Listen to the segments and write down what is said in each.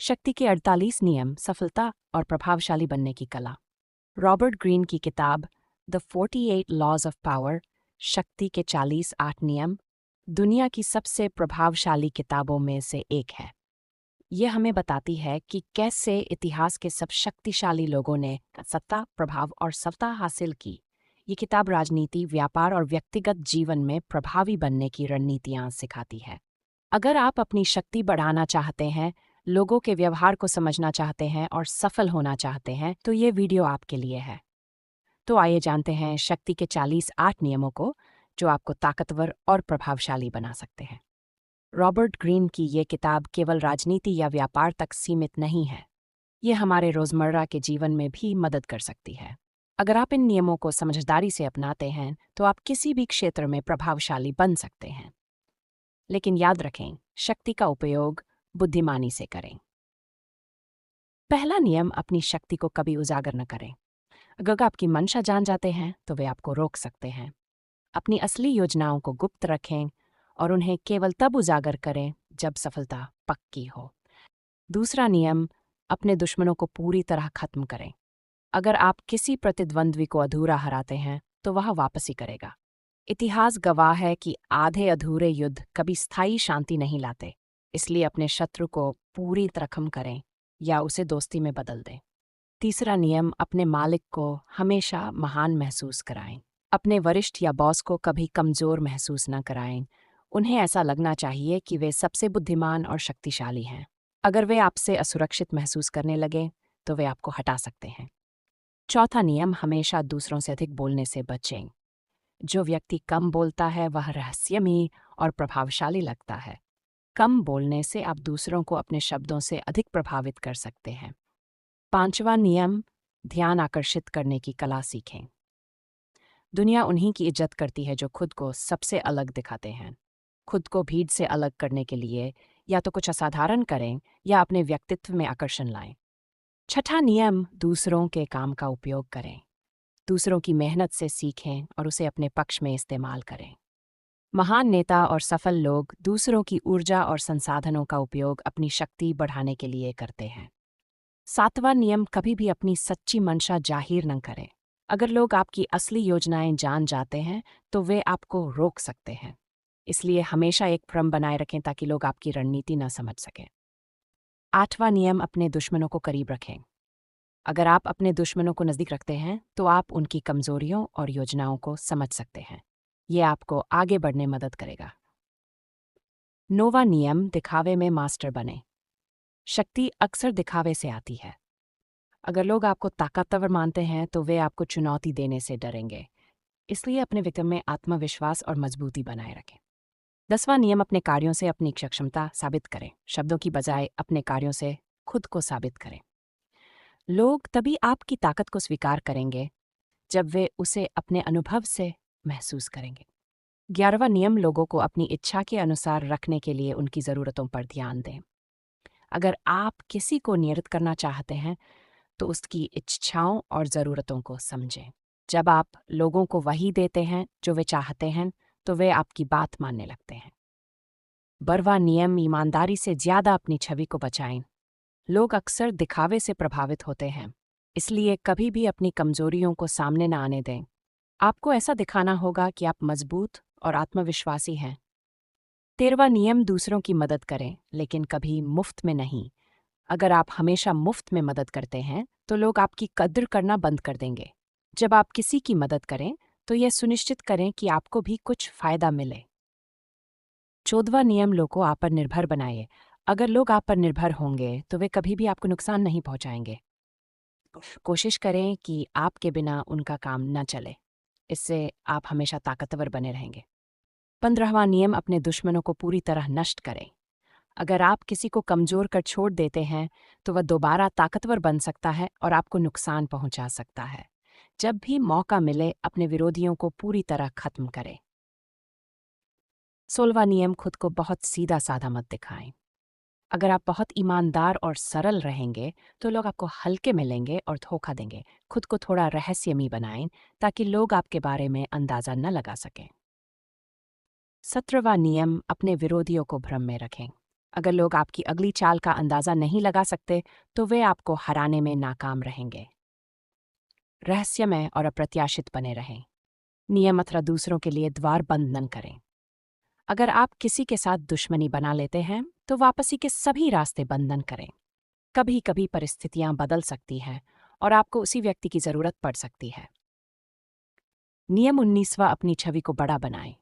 शक्ति के 48 नियम, सफलता और प्रभावशाली बनने की कला। रॉबर्ट ग्रीन की किताब द 48 लॉज ऑफ पावर, शक्ति के 48 नियम, दुनिया की सबसे प्रभावशाली किताबों में से एक है। यह हमें बताती है कि कैसे इतिहास के सब शक्तिशाली लोगों ने सत्ता, प्रभाव और सफलता हासिल की। ये किताब राजनीति, व्यापार और व्यक्तिगत जीवन में प्रभावी बनने की रणनीतियाँ सिखाती है। अगर आप अपनी शक्ति बढ़ाना चाहते हैं, लोगों के व्यवहार को समझना चाहते हैं और सफल होना चाहते हैं, तो ये वीडियो आपके लिए है। तो आइए जानते हैं शक्ति के 48 नियमों को, जो आपको ताकतवर और प्रभावशाली बना सकते हैं। रॉबर्ट ग्रीन की ये किताब केवल राजनीति या व्यापार तक सीमित नहीं है। ये हमारे रोजमर्रा के जीवन में भी मदद कर सकती है। अगर आप इन नियमों को समझदारी से अपनाते हैं, तो आप किसी भी क्षेत्र में प्रभावशाली बन सकते हैं। लेकिन याद रखें, शक्ति का उपयोग बुद्धिमानी से करें। पहला नियम, अपनी शक्ति को कभी उजागर न करें। अगर आपकी मंशा जान जाते हैं, तो वे आपको रोक सकते हैं। अपनी असली योजनाओं को गुप्त रखें और उन्हें केवल तब उजागर करें जब सफलता पक्की हो। दूसरा नियम, अपने दुश्मनों को पूरी तरह खत्म करें। अगर आप किसी प्रतिद्वंद्वी को अधूरा हराते हैं, तो वह वापसी करेगा। इतिहास गवाह है कि आधे अधूरे युद्ध कभी स्थायी शांति नहीं लाते। इसलिए अपने शत्रु को पूरी तरह खत्म करें या उसे दोस्ती में बदल दें। तीसरा नियम, अपने मालिक को हमेशा महान महसूस कराएं। अपने वरिष्ठ या बॉस को कभी कमजोर महसूस न कराएं। उन्हें ऐसा लगना चाहिए कि वे सबसे बुद्धिमान और शक्तिशाली हैं। अगर वे आपसे असुरक्षित महसूस करने लगें, तो वे आपको हटा सकते हैं। चौथा नियम, हमेशा दूसरों से अधिक बोलने से बचें। जो व्यक्ति कम बोलता है, वह रहस्यमयी और प्रभावशाली लगता है। कम बोलने से आप दूसरों को अपने शब्दों से अधिक प्रभावित कर सकते हैं। पांचवा नियम, ध्यान आकर्षित करने की कला सीखें। दुनिया उन्हीं की इज्जत करती है जो खुद को सबसे अलग दिखाते हैं। खुद को भीड़ से अलग करने के लिए या तो कुछ असाधारण करें या अपने व्यक्तित्व में आकर्षण लाएं। छठा नियम, दूसरों के काम का उपयोग करें। दूसरों की मेहनत से सीखें और उसे अपने पक्ष में इस्तेमाल करें। महान नेता और सफल लोग दूसरों की ऊर्जा और संसाधनों का उपयोग अपनी शक्ति बढ़ाने के लिए करते हैं। सातवां नियम, कभी भी अपनी सच्ची मंशा जाहिर न करें। अगर लोग आपकी असली योजनाएं जान जाते हैं, तो वे आपको रोक सकते हैं। इसलिए हमेशा एक भ्रम बनाए रखें ताकि लोग आपकी रणनीति न समझ सकें। आठवां नियम, अपने दुश्मनों को करीब रखें। अगर आप अपने दुश्मनों को नज़दीक रखते हैं, तो आप उनकी कमजोरियों और योजनाओं को समझ सकते हैं। ये आपको आगे बढ़ने में मदद करेगा। नौवां नियम, दिखावे में मास्टर बने। शक्ति अक्सर दिखावे से आती है। अगर लोग आपको ताकतवर मानते हैं, तो वे आपको चुनौती देने से डरेंगे। इसलिए अपने व्यक्तित्व में आत्मविश्वास और मजबूती बनाए रखें। 10वां नियम, अपने कार्यों से अपनी क्षमता साबित करें। शब्दों की बजाय अपने कार्यों से खुद को साबित करें। लोग तभी आपकी ताकत को स्वीकार करेंगे जब वे उसे अपने अनुभव से महसूस करेंगे। 11वां नियम, लोगों को अपनी इच्छा के अनुसार रखने के लिए उनकी ज़रूरतों पर ध्यान दें। अगर आप किसी को नियंत्रित करना चाहते हैं, तो उसकी इच्छाओं और ज़रूरतों को समझें। जब आप लोगों को वही देते हैं जो वे चाहते हैं, तो वे आपकी बात मानने लगते हैं। 12वां नियम, ईमानदारी से ज़्यादा अपनी छवि को बचाएं। लोग अक्सर दिखावे से प्रभावित होते हैं, इसलिए कभी भी अपनी कमजोरियों को सामने न आने दें। आपको ऐसा दिखाना होगा कि आप मजबूत और आत्मविश्वासी हैं। 13वां नियम, दूसरों की मदद करें, लेकिन कभी मुफ्त में नहीं। अगर आप हमेशा मुफ्त में मदद करते हैं, तो लोग आपकी कद्र करना बंद कर देंगे। जब आप किसी की मदद करें, तो यह सुनिश्चित करें कि आपको भी कुछ फायदा मिले। 14वां नियम, लोगों को आप पर निर्भर बनाइए। अगर लोग आप पर निर्भर होंगे, तो वे कभी भी आपको नुकसान नहीं पहुंचाएंगे। कोशिश करें कि आपके बिना उनका काम न चले। इससे आप हमेशा ताकतवर बने रहेंगे। 15वां नियम, अपने दुश्मनों को पूरी तरह नष्ट करें। अगर आप किसी को कमजोर कर छोड़ देते हैं, तो वह दोबारा ताकतवर बन सकता है और आपको नुकसान पहुंचा सकता है। जब भी मौका मिले, अपने विरोधियों को पूरी तरह खत्म करें। 16वां नियम, खुद को बहुत सीधा साधा मत दिखाएं। अगर आप बहुत ईमानदार और सरल रहेंगे, तो लोग आपको हल्के में लेंगे और धोखा देंगे। खुद को थोड़ा रहस्यमयी बनाएं ताकि लोग आपके बारे में अंदाजा न लगा सकें। 17वां नियम, अपने विरोधियों को भ्रम में रखें। अगर लोग आपकी अगली चाल का अंदाजा नहीं लगा सकते, तो वे आपको हराने में नाकाम रहेंगे। रहस्यमय और अप्रत्याशित बने रहें। नियम अथवा दूसरों के लिए द्वार बंद न करें। अगर आप किसी के साथ दुश्मनी बना लेते हैं, तो वापसी के सभी रास्ते बंद न करें। कभी कभी परिस्थितियां बदल सकती हैं और आपको उसी व्यक्ति की जरूरत पड़ सकती है। नियम 19वां, अपनी छवि को बड़ा बनाएं।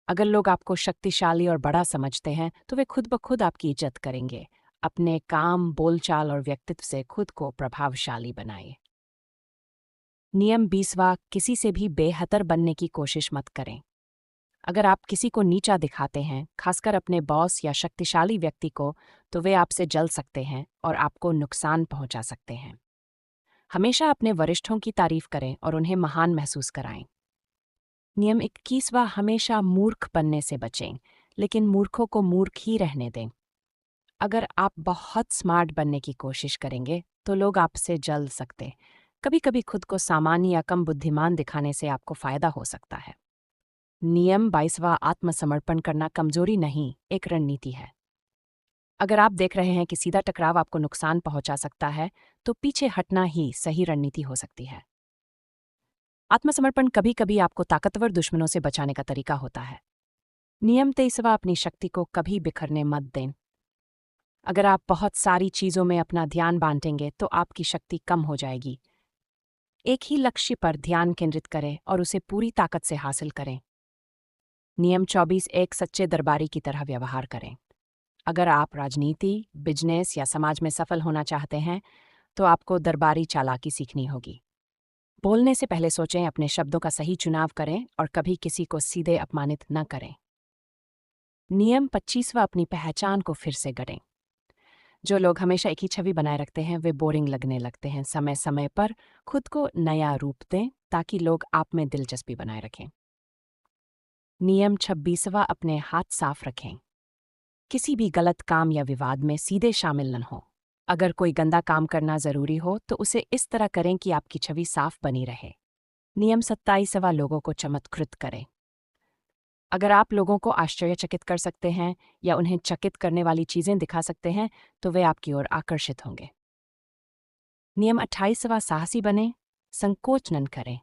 अगर लोग आपको शक्तिशाली और बड़ा समझते हैं, तो वे खुद ब खुद आपकी इज्जत करेंगे। अपने काम, बोलचाल और व्यक्तित्व से खुद को प्रभावशाली बनाएं। नियम 20वां, किसी से भी बेहतर बनने की कोशिश मत करें। अगर आप किसी को नीचा दिखाते हैं, खासकर अपने बॉस या शक्तिशाली व्यक्ति को, तो वे आपसे जल सकते हैं और आपको नुकसान पहुंचा सकते हैं। हमेशा अपने वरिष्ठों की तारीफ करें और उन्हें महान महसूस कराएं। नियम 21वां, हमेशा मूर्ख बनने से बचें, लेकिन मूर्खों को मूर्ख ही रहने दें। अगर आप बहुत स्मार्ट बनने की कोशिश करेंगे, तो लोग आपसे जल सकते। कभी कभी खुद को सामान्य या कम बुद्धिमान दिखाने से आपको फायदा हो सकता है। नियम 22वां, आत्मसमर्पण करना कमजोरी नहीं, एक रणनीति है। अगर आप देख रहे हैं कि सीधा टकराव आपको नुकसान पहुंचा सकता है, तो पीछे हटना ही सही रणनीति हो सकती है। आत्मसमर्पण कभी कभी आपको ताकतवर दुश्मनों से बचाने का तरीका होता है। नियम 23वां, अपनी शक्ति को कभी बिखरने मत दें। अगर आप बहुत सारी चीजों में अपना ध्यान बांटेंगे, तो आपकी शक्ति कम हो जाएगी। एक ही लक्ष्य पर ध्यान केंद्रित करें और उसे पूरी ताकत से हासिल करें। नियम 24, एक सच्चे दरबारी की तरह व्यवहार करें। अगर आप राजनीति, बिजनेस या समाज में सफल होना चाहते हैं, तो आपको दरबारी चालाकी सीखनी होगी। बोलने से पहले सोचें, अपने शब्दों का सही चुनाव करें और कभी किसी को सीधे अपमानित न करें। नियम 25वां, अपनी पहचान को फिर से गढ़ें। जो लोग हमेशा एक ही छवि बनाए रखते हैं, वे बोरिंग लगने लगते हैं। समय समय पर खुद को नया रूप दें, ताकि लोग आप में दिलचस्पी बनाए रखें। नियम 26वां, अपने हाथ साफ रखें। किसी भी गलत काम या विवाद में सीधे शामिल न हो। अगर कोई गंदा काम करना जरूरी हो, तो उसे इस तरह करें कि आपकी छवि साफ बनी रहे। नियम 27वां, लोगों को चमत्कृत करें। अगर आप लोगों को आश्चर्यचकित कर सकते हैं या उन्हें चकित करने वाली चीजें दिखा सकते हैं, तो वे आपकी ओर आकर्षित होंगे। नियम 28वां, साहसी बने, संकोच न करें।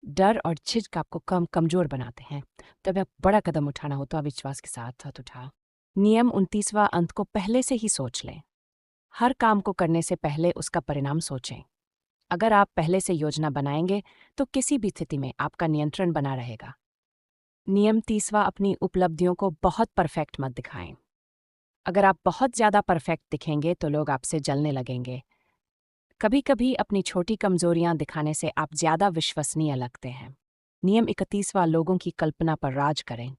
डर और झिझक आपको कमजोर बनाते हैं। तब आप बड़ा कदम उठाना हो, तो अविश्वास के साथ साथ उठा। नियम 29वां, अंत को पहले से ही सोच लें। हर काम को करने से पहले उसका परिणाम सोचें। अगर आप पहले से योजना बनाएंगे, तो किसी भी स्थिति में आपका नियंत्रण बना रहेगा। नियम 30वां, अपनी उपलब्धियों को बहुत परफेक्ट मत दिखाएं। अगर आप बहुत ज्यादा परफेक्ट दिखेंगे, तो लोग आपसे जलने लगेंगे। कभी कभी अपनी छोटी कमजोरियां दिखाने से आप ज्यादा विश्वसनीय लगते हैं। नियम 31वां, लोगों की कल्पना पर राज करें।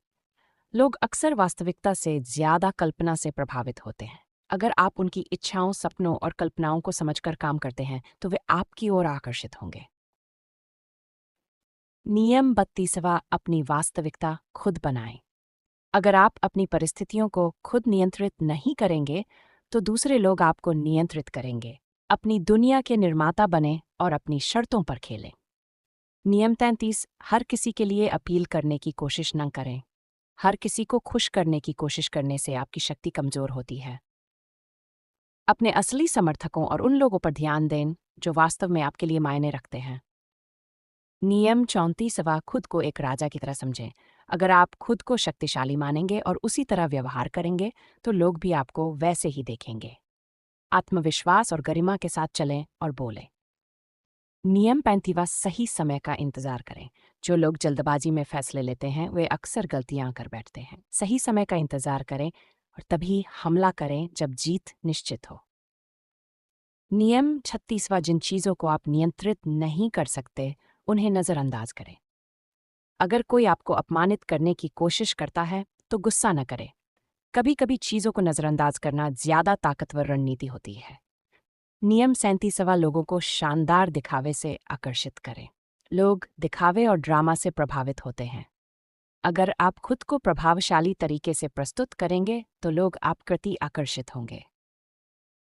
लोग अक्सर वास्तविकता से ज्यादा कल्पना से प्रभावित होते हैं। अगर आप उनकी इच्छाओं, सपनों और कल्पनाओं को समझकर काम करते हैं, तो वे आपकी ओर आकर्षित होंगे। नियम 32वां, अपनी वास्तविकता खुद बनाएं। अगर आप अपनी परिस्थितियों को खुद नियंत्रित नहीं करेंगे, तो दूसरे लोग आपको नियंत्रित करेंगे। अपनी दुनिया के निर्माता बने और अपनी शर्तों पर खेलें। नियम 33, हर किसी के लिए अपील करने की कोशिश न करें। हर किसी को खुश करने की कोशिश करने से आपकी शक्ति कमजोर होती है। अपने असली समर्थकों और उन लोगों पर ध्यान दें जो वास्तव में आपके लिए मायने रखते हैं। नियम 34वां, खुद को एक राजा की तरह समझें। अगर आप खुद को शक्तिशाली मानेंगे और उसी तरह व्यवहार करेंगे, तो लोग भी आपको वैसे ही देखेंगे। आत्मविश्वास और गरिमा के साथ चलें और बोलें। नियम 35वां, सही समय का इंतजार करें। जो लोग जल्दबाजी में फैसले लेते हैं, वे अक्सर गलतियां कर बैठते हैं। सही समय का इंतजार करें और तभी हमला करें जब जीत निश्चित हो। नियम 36वां, जिन चीजों को आप नियंत्रित नहीं कर सकते, उन्हें नजरअंदाज करें। अगर कोई आपको अपमानित करने की कोशिश करता है, तो गुस्सा न करें। कभी कभी चीजों को नजरअंदाज करना ज्यादा ताकतवर रणनीति होती है। नियम 37वां, लोगों को शानदार दिखावे से आकर्षित करें। लोग दिखावे और ड्रामा से प्रभावित होते हैं। अगर आप खुद को प्रभावशाली तरीके से प्रस्तुत करेंगे, तो लोग आप प्रति आकर्षित होंगे।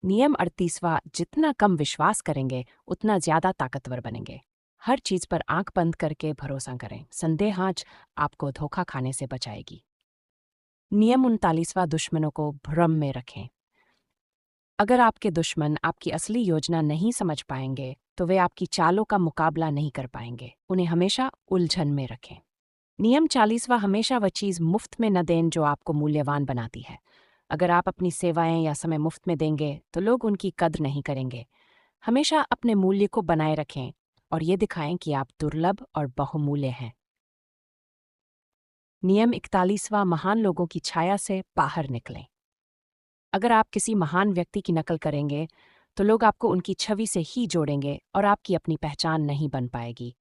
नियम 38वां, जितना कम विश्वास करेंगे, उतना ज्यादा ताकतवर बनेंगे। हर चीज पर आंख बंद करके भरोसा करें। संदेह आंच आपको धोखा खाने से बचाएगी। नियम 39वां दुश्मनों को भ्रम में रखें। अगर आपके दुश्मन आपकी असली योजना नहीं समझ पाएंगे, तो वे आपकी चालों का मुकाबला नहीं कर पाएंगे। उन्हें हमेशा उलझन में रखें। नियम 40वां हमेशा वह चीज़ मुफ्त में न दें जो आपको मूल्यवान बनाती है। अगर आप अपनी सेवाएं या समय मुफ्त में देंगे, तो लोग उनकी कद्र नहीं करेंगे। हमेशा अपने मूल्य को बनाए रखें और ये दिखाएं कि आप दुर्लभ और बहुमूल्य हैं। नियम 41वां महान लोगों की छाया से बाहर निकलें। अगर आप किसी महान व्यक्ति की नकल करेंगे, तो लोग आपको उनकी छवि से ही जोड़ेंगे और आपकी अपनी पहचान नहीं बन पाएगी।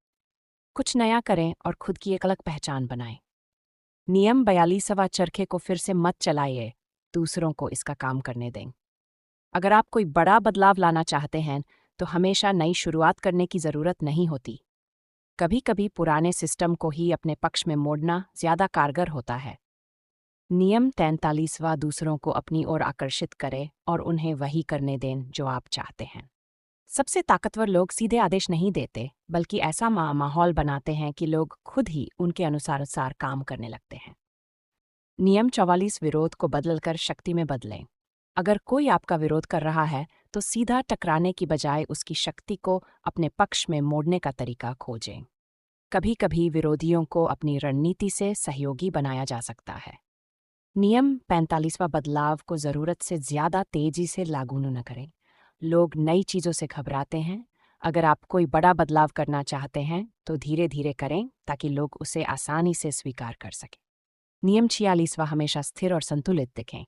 कुछ नया करें और खुद की एक अलग पहचान बनाएं। नियम 42वां चरखे को फिर से मत चलाइए, दूसरों को इसका काम करने दें। अगर आप कोई बड़ा बदलाव लाना चाहते हैं, तो हमेशा नई शुरुआत करने की ज़रूरत नहीं होती। कभी कभी पुराने सिस्टम को ही अपने पक्ष में मोड़ना ज़्यादा कारगर होता है। नियम 43वां दूसरों को अपनी ओर आकर्षित करें और उन्हें वही करने दें जो आप चाहते हैं। सबसे ताकतवर लोग सीधे आदेश नहीं देते, बल्कि ऐसा माहौल बनाते हैं कि लोग खुद ही उनके अनुसार काम करने लगते हैं। नियम 44 विरोध को बदलकर शक्ति में बदलें। अगर कोई आपका विरोध कर रहा है, तो सीधा टकराने की बजाय उसकी शक्ति को अपने पक्ष में मोड़ने का तरीका खोजें। कभी कभी विरोधियों को अपनी रणनीति से सहयोगी बनाया जा सकता है। नियम 45वां बदलाव को ज़रूरत से ज़्यादा तेजी से लागू न करें। लोग नई चीज़ों से घबराते हैं। अगर आप कोई बड़ा बदलाव करना चाहते हैं, तो धीरे धीरे करें ताकि लोग उसे आसानी से स्वीकार कर सकें। नियम 46वां हमेशा स्थिर और संतुलित दिखें।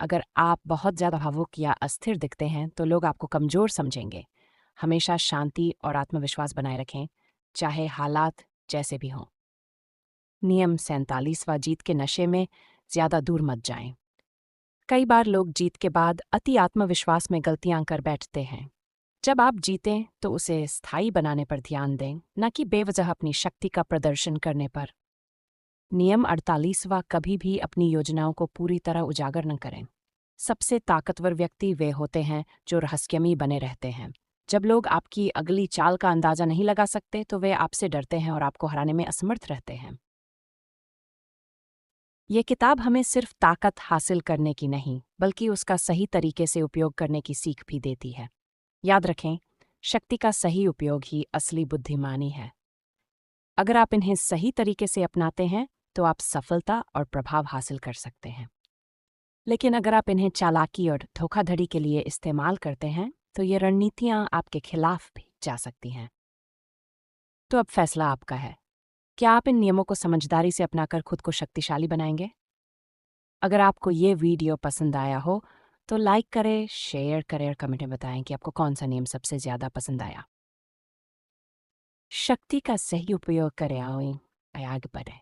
अगर आप बहुत ज़्यादा भावुक या अस्थिर दिखते हैं, तो लोग आपको कमज़ोर समझेंगे। हमेशा शांति और आत्मविश्वास बनाए रखें, चाहे हालात जैसे भी हों। नियम 47वां जीत के नशे में ज़्यादा दूर मत जाएं। कई बार लोग जीत के बाद अति आत्मविश्वास में गलतियां कर बैठते हैं। जब आप जीतें, तो उसे स्थायी बनाने पर ध्यान दें, न कि बेवजह अपनी शक्ति का प्रदर्शन करने पर। नियम 48वां कभी भी अपनी योजनाओं को पूरी तरह उजागर न करें। सबसे ताकतवर व्यक्ति वे होते हैं जो रहस्यमयी बने रहते हैं। जब लोग आपकी अगली चाल का अंदाजा नहीं लगा सकते, तो वे आपसे डरते हैं और आपको हराने में असमर्थ रहते हैं। ये किताब हमें सिर्फ ताकत हासिल करने की नहीं, बल्कि उसका सही तरीके से उपयोग करने की सीख भी देती है। याद रखें, शक्ति का सही उपयोग ही असली बुद्धिमानी है। अगर आप इन्हें सही तरीके से अपनाते हैं, तो आप सफलता और प्रभाव हासिल कर सकते हैं। लेकिन अगर आप इन्हें चालाकी और धोखाधड़ी के लिए इस्तेमाल करते हैं, तो ये रणनीतियां आपके खिलाफ भी जा सकती हैं। तो अब फैसला आपका है। क्या आप इन नियमों को समझदारी से अपनाकर खुद को शक्तिशाली बनाएंगे? अगर आपको ये वीडियो पसंद आया हो, तो लाइक करें, शेयर करें और कमेंट में बताएं कि आपको कौन सा नियम सबसे ज़्यादा पसंद आया। शक्ति का सही उपयोग करें, आगे बढ़ें।